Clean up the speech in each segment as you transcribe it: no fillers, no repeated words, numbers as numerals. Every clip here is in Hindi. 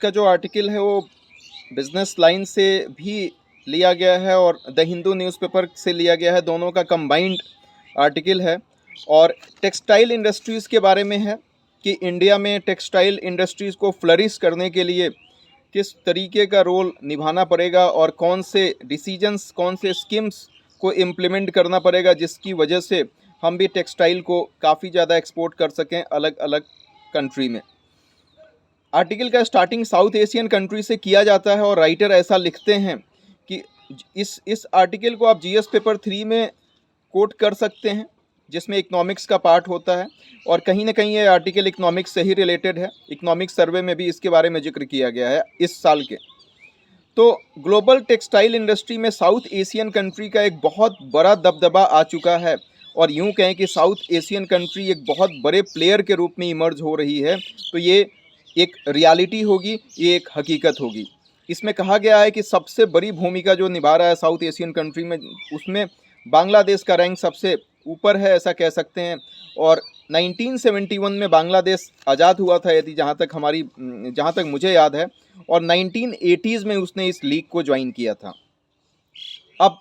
इसका जो आर्टिकल है वो बिजनेस लाइन से भी लिया गया है और द हिंदू न्यूज़पेपर से लिया गया है, दोनों का कंबाइंड आर्टिकल है। और टेक्सटाइल इंडस्ट्रीज़ के बारे में है कि इंडिया में टेक्सटाइल इंडस्ट्रीज़ को फ्लरिश करने के लिए किस तरीके का रोल निभाना पड़ेगा और कौन से डिसीजंस, कौन से स्कीम्स को इम्प्लीमेंट करना पड़ेगा जिसकी वजह से हम भी टेक्सटाइल को काफ़ी ज़्यादा एक्सपोर्ट कर सकें अलग अलग कंट्री में। आर्टिकल का स्टार्टिंग साउथ एशियन कंट्री से किया जाता है और राइटर ऐसा लिखते हैं कि इस आर्टिकल को आप जीएस पेपर 3 में कोट कर सकते हैं, जिसमें इकोनॉमिक्स का पार्ट होता है और कहीं ना कहीं ये आर्टिकल इकोनॉमिक्स से ही रिलेटेड है। इकोनॉमिक्स सर्वे में भी इसके बारे में जिक्र किया गया है इस साल के। तो ग्लोबल टेक्सटाइल इंडस्ट्री में साउथ एशियन कंट्री का एक बहुत बड़ा दबदबा आ चुका है और यूं कहें कि साउथ एशियन कंट्री एक बहुत बड़े प्लेयर के रूप में इमर्ज हो रही है। तो ये एक रियलिटी होगी, ये एक हकीकत होगी। इसमें कहा गया है कि सबसे बड़ी भूमिका जो निभा रहा है साउथ एशियन कंट्री में, उसमें बांग्लादेश का रैंक सबसे ऊपर है, ऐसा कह सकते हैं। और 1971 में बांग्लादेश आज़ाद हुआ था, यदि जहाँ तक मुझे याद है, और 1980s में उसने इस लीग को ज्वाइन किया था। अब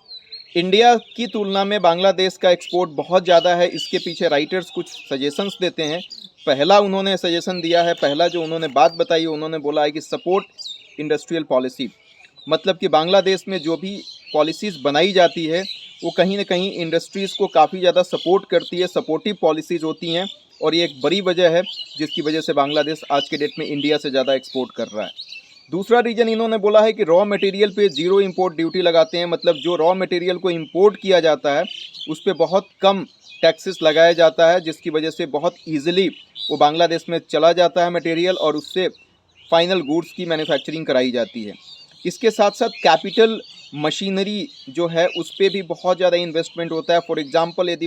इंडिया की तुलना में बांग्लादेश का एक्सपोर्ट बहुत ज़्यादा है। इसके पीछे राइटर्स कुछ सजेशंस देते हैं। पहला उन्होंने सजेशन दिया है, पहला जो उन्होंने बात बताई, उन्होंने बोला है कि सपोर्ट इंडस्ट्रियल पॉलिसी, मतलब कि बांग्लादेश में जो भी पॉलिसीज़ बनाई जाती है वो कहीं ना कहीं इंडस्ट्रीज़ को काफ़ी ज़्यादा सपोर्ट करती है, सपोर्टिव पॉलिसीज़ होती हैं और ये एक बड़ी वजह है जिसकी वजह से बांग्लादेश आज के डेट में इंडिया से ज़्यादा एक्सपोर्ट कर रहा है। दूसरा रीज़न इन्होंने बोला है कि रॉ मटेरियल पे ज़ीरो इंपोर्ट ड्यूटी लगाते हैं, मतलब जो रॉ मटेरियल को इंपोर्ट किया जाता है उस पर बहुत कम टैक्सेस लगाया जाता है, जिसकी वजह से बहुत ईजिली वो बांग्लादेश में चला जाता है मटेरियल और उससे फाइनल गुड्स की मैन्युफैक्चरिंग कराई जाती है। इसके साथ साथ कैपिटल मशीनरी जो है उस पर भी बहुत ज़्यादा इन्वेस्टमेंट होता है। फॉर एग्जांपल यदि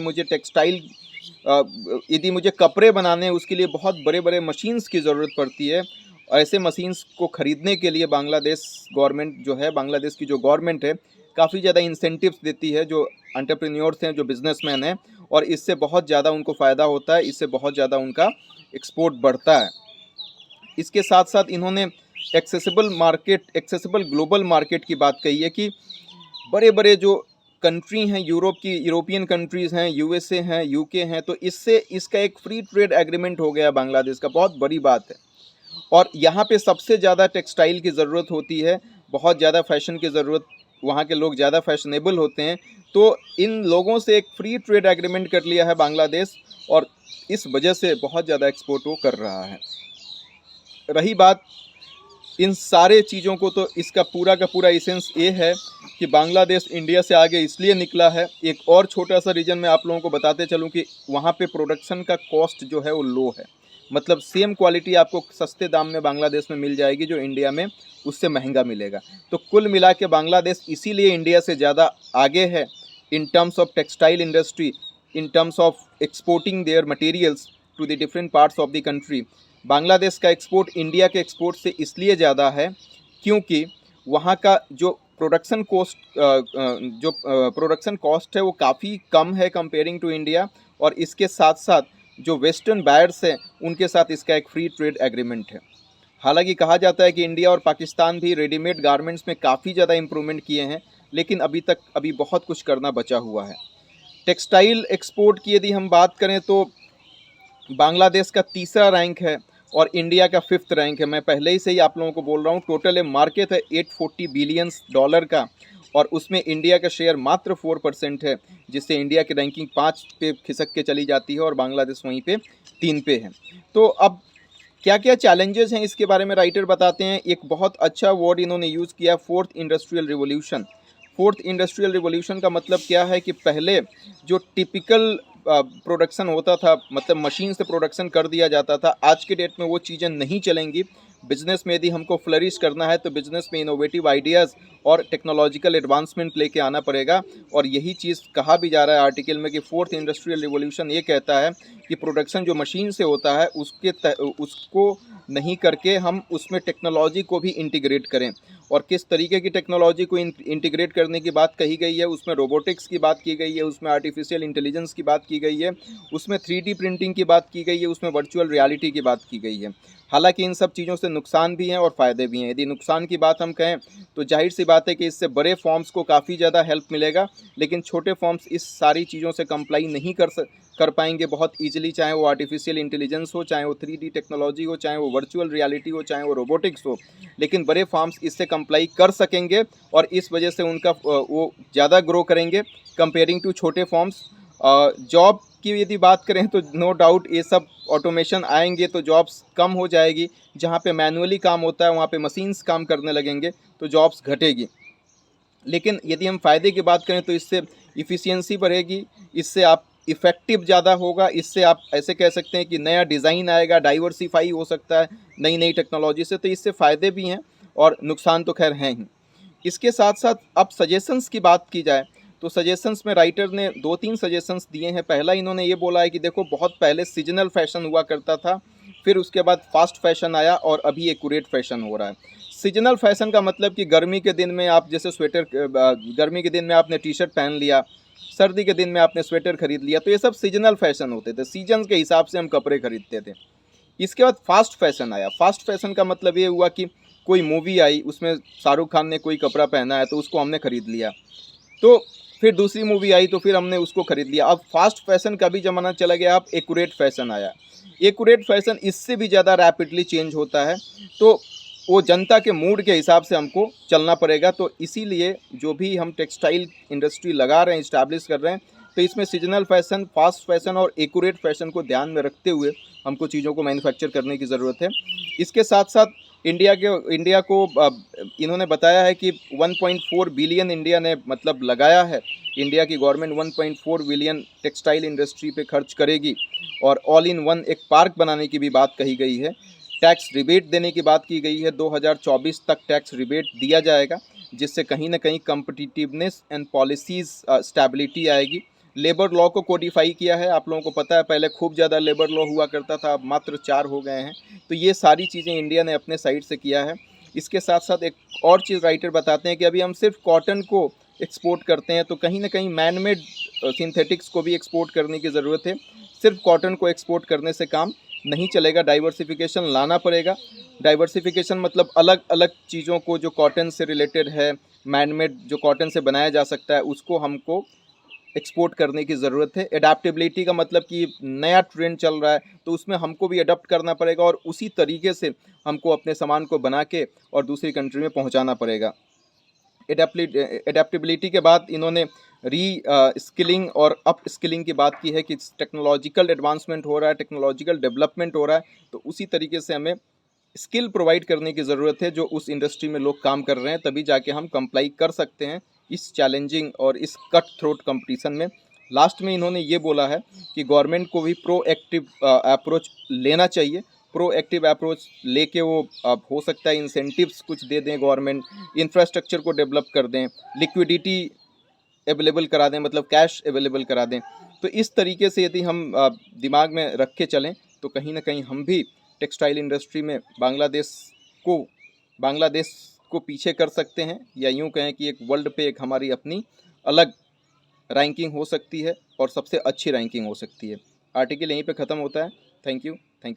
मुझे कपड़े बनाने हैं उसके लिए बहुत बड़े बड़े मशीन्स की ज़रूरत पड़ती है। ऐसे मशीन्स को ख़रीदने के लिए बांग्लादेश की जो गवर्नमेंट है काफ़ी ज़्यादा इंसेंटिव्स देती है जो एंटरप्रेन्योर्स हैं, जो बिजनेसमैन हैं, और इससे बहुत ज़्यादा उनको फ़ायदा होता है, इससे बहुत ज़्यादा उनका एक्सपोर्ट बढ़ता है। इसके साथ साथ इन्होंने एक्सेसिबल ग्लोबल मार्केट की बात कही है कि बड़े बड़े जो कंट्री हैं, यूरोपियन कंट्रीज़ हैं, यूएसए हैं, यूके हैं, तो इससे इसका एक फ्री ट्रेड एग्रीमेंट हो गया बांग्लादेश का, बहुत बड़ी बात है। और यहाँ पे सबसे ज़्यादा टेक्सटाइल की ज़रूरत होती है, बहुत ज़्यादा फैशन की ज़रूरत, वहाँ के लोग ज़्यादा फैशनेबल होते हैं। तो इन लोगों से एक फ्री ट्रेड एग्रीमेंट कर लिया है बांग्लादेश और इस वजह से बहुत ज़्यादा एक्सपोर्ट वो कर रहा है। रही बात इन सारे चीज़ों को, तो इसका पूरा का पूरा एसेंस ये है कि बांग्लादेश इंडिया से आगे इसलिए निकला है। एक और छोटा सा रीज़न मैं आप लोगों को बताते चलूँ कि वहाँ पे प्रोडक्शन का कॉस्ट जो है वो लो है, मतलब सेम क्वालिटी आपको सस्ते दाम में बांग्लादेश में मिल जाएगी जो इंडिया में उससे महंगा मिलेगा। तो कुल मिला के बांग्लादेश इसीलिए इंडिया से ज़्यादा आगे है in terms of textile industry, in terms of exporting their materials to the different parts of the country. Bangladesh का एक्सपोर्ट इंडिया के एक्सपोर्ट से इसलिए ज़्यादा है क्योंकि वहाँ का जो प्रोडक्शन कॉस्ट है वो काफ़ी कम है कंपेयरिंग टू इंडिया, और इसके साथ साथ जो वेस्टर्न बायर्स हैं उनके साथ इसका एक फ्री ट्रेड एग्रीमेंट है। हालांकि कहा जाता है कि इंडिया और पाकिस्तान भी रेडीमेड गारमेंट्स में काफ़ी ज़्यादा इम्प्रूवमेंट किए हैं, लेकिन अभी बहुत कुछ करना बचा हुआ है। टेक्सटाइल एक्सपोर्ट की यदि हम बात करें तो बांग्लादेश का तीसरा रैंक है और इंडिया का 5th रैंक है। मैं पहले ही से ही आप लोगों को बोल रहा हूँ, टोटल मार्केट है $840 बिलियन का और उसमें इंडिया का शेयर मात्र 4% है, जिससे इंडिया की रैंकिंग 5 पे खिसक के चली जाती है और बांग्लादेश वहीं पे 3 पे है। तो अब क्या क्या चैलेंजेस हैं इसके बारे में राइटर बताते हैं। एक बहुत अच्छा वर्ड इन्होंने यूज़ किया, fourth industrial revolution. Fourth industrial revolution का मतलब क्या है कि पहले जो टिपिकल प्रोडक्शन होता था, मतलब मशीन से प्रोडक्शन कर दिया जाता था, आज के डेट में वो चीज़ें नहीं चलेंगी। बिज़नेस में यदि हमको फ्लरिश करना है तो बिज़नेस में इनोवेटिव आइडियाज़ और टेक्नोलॉजिकल एडवांसमेंट लेके आना पड़ेगा। और यही चीज़ कहा भी जा रहा है आर्टिकल में कि फोर्थ इंडस्ट्रियल रिवोल्यूशन ये कहता है कि प्रोडक्शन जो मशीन से होता है उसको नहीं करके हम उसमें टेक्नोलॉजी को भी इंटीग्रेट करें। और किस तरीके की टेक्नोलॉजी को इंटीग्रेट करने की बात कही गई है, उसमें रोबोटिक्स की बात की गई है, उसमें आर्टिफिशियल इंटेलिजेंस की बात की गई है, उसमें 3D प्रिंटिंग की बात की गई है, उसमें वर्चुअल रियलिटी की बात की गई है। हालांकि इन सब चीज़ों से नुकसान भी हैं और फ़ायदे भी हैं। यदि नुकसान की बात हम कहें तो जाहिर सी बात है कि इससे बड़े फॉर्म्स को काफ़ी ज़्यादा हेल्प मिलेगा, लेकिन छोटे फॉर्म्स इस सारी चीज़ों से कंप्लाई नहीं कर पाएंगे बहुत ईजिली, चाहे वो आर्टिफिशियल इंटेलिजेंस हो, चाहे वो 3D टेक्नोलॉजी हो, चाहे वो वर्चुअल रियलिटी हो, चाहे वो रोबोटिक्स हो। लेकिन बड़े फार्म्स इससे कंप्लाई कर सकेंगे और इस वजह से उनका वो ज़्यादा ग्रो करेंगे कंपेयरिंग टू छोटे फॉर्म्स। जॉब की यदि बात करें तो नो डाउट ये सब ऑटोमेशन आएंगे तो जॉब्स कम हो जाएगी। जहाँ पे मैनुअली काम होता है वहाँ पे मशीन्स काम करने लगेंगे तो जॉब्स घटेगी। लेकिन यदि हम फ़ायदे की बात करें तो इससे इफ़िशियंसी बढ़ेगी, इससे आप इफ़ेक्टिव ज़्यादा होगा, इससे आप ऐसे कह सकते हैं कि नया डिज़ाइन आएगा, डाइवर्सिफाई हो सकता है नई नई टेक्नोलॉजी से। तो इससे फ़ायदे भी हैं और नुकसान तो खैर हैं ही। इसके साथ साथ अब सजेशंस की बात की जाए तो सजेशंस में राइटर ने 2-3 सजेशंस दिए हैं। पहला इन्होंने ये बोला है कि देखो बहुत पहले सीजनल फैशन हुआ करता था, फिर उसके बाद फास्ट फैशन आया और अभी एक्यूरेट फैशन हो रहा है। सीजनल फैशन का मतलब कि गर्मी के दिन में आप जैसे गर्मी के दिन में आपने टी शर्ट पहन लिया, सर्दी के दिन में आपने स्वेटर खरीद लिया, तो ये सब सीजनल फैशन होते थे, सीजन के हिसाब से हम कपड़े खरीदते थे। इसके बाद फास्ट फैशन आया। फास्ट फैशन का मतलब ये हुआ कि कोई मूवी आई, उसमें शाहरुख खान ने कोई कपड़ा पहना है तो उसको हमने खरीद लिया, तो फिर दूसरी मूवी आई तो फिर हमने उसको खरीद लिया। अब फास्ट फैशन का भी ज़माना चला गया, अब एक्यूरेट फैशन आया। एक्यूरेट फैशन इससे भी ज़्यादा रैपिडली चेंज होता है, तो वो जनता के मूड के हिसाब से हमको चलना पड़ेगा। तो इसीलिए जो भी हम टेक्सटाइल इंडस्ट्री लगा रहे हैं, इस्टेब्लिश कर रहे हैं, तो इसमें सीजनल फैशन, फास्ट फैशन और एक्यूरेट फैशन को ध्यान में रखते हुए हमको चीज़ों को मैन्युफैक्चर करने की ज़रूरत है। इसके साथ साथ इंडिया को इन्होंने बताया है कि 1.4 बिलियन इंडिया ने मतलब लगाया है। इंडिया की गवर्नमेंट 1.4 बिलियन टेक्सटाइल इंडस्ट्री पे खर्च करेगी और ऑल इन वन एक पार्क बनाने की भी बात कही गई है। टैक्स रिबेट देने की बात की गई है, 2024 तक टैक्स रिबेट दिया जाएगा, जिससे कहीं ना कहीं कम्पिटिटिवनेस एंड पॉलिसीज़ स्टेबिलिटी आएगी। लेबर लॉ को कोडिफाई किया है, आप लोगों को पता है पहले खूब ज़्यादा लेबर लॉ हुआ करता था, अब मात्र 4 हो गए हैं। तो ये सारी चीज़ें इंडिया ने अपने साइड से किया है। इसके साथ साथ एक और चीज़ राइटर बताते हैं कि अभी हम सिर्फ कॉटन को एक्सपोर्ट करते हैं, तो कहीं ना कहीं मैन मेड सिंथेटिक्स को भी एक्सपोर्ट करने की ज़रूरत है। सिर्फ कॉटन को एक्सपोर्ट करने से काम नहीं चलेगा, डाइवर्सिफिकेशन लाना पड़ेगा। डाइवर्सिफिकेशन मतलब अलग अलग चीज़ों को जो कॉटन से रिलेटेड है, मैन मेड जो कॉटन से बनाया जा सकता है, उसको हमको एक्सपोर्ट करने की ज़रूरत है। एडाप्टेबिलिटी का मतलब कि नया ट्रेंड चल रहा है तो उसमें हमको भी अडॉप्ट करना पड़ेगा और उसी तरीके से हमको अपने सामान को बना के और दूसरी कंट्री में पहुंचाना पड़ेगा। एडेप्टेबिलिटी के बाद इन्होंने स्किलिंग और अप स्किलिंग की बात की है कि टेक्नोलॉजिकल एडवांसमेंट हो रहा है, टेक्नोलॉजिकल डेवलपमेंट हो रहा है, तो उसी तरीके से हमें स्किल प्रोवाइड करने की ज़रूरत है जो उस इंडस्ट्री में लोग काम कर रहे हैं, तभी जाके हम कंप्लाई कर सकते हैं इस चैलेंजिंग और इस कट थ्रोट कंपटीशन में। लास्ट में इन्होंने ये बोला है कि गवर्नमेंट को भी प्रोएक्टिव अप्रोच लेना चाहिए। प्रोएक्टिव अप्रोच लेके वो हो सकता है इंसेंटिव्स कुछ दे दें गवर्नमेंट, इंफ्रास्ट्रक्चर को डेवलप कर दें, लिक्विडिटी अवेलेबल करा दें, मतलब कैश अवेलेबल करा दें। तो इस तरीके से यदि हम दिमाग में रख के चलें तो कहीं ना कहीं हम भी टेक्सटाइल इंडस्ट्री में बांग्लादेश को पीछे कर सकते हैं, या यूं कहें कि एक वर्ल्ड पे एक हमारी अपनी अलग रैंकिंग हो सकती है और सबसे अच्छी रैंकिंग हो सकती है। आर्टिकल यहीं पे ख़त्म होता है। Thank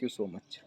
you so much.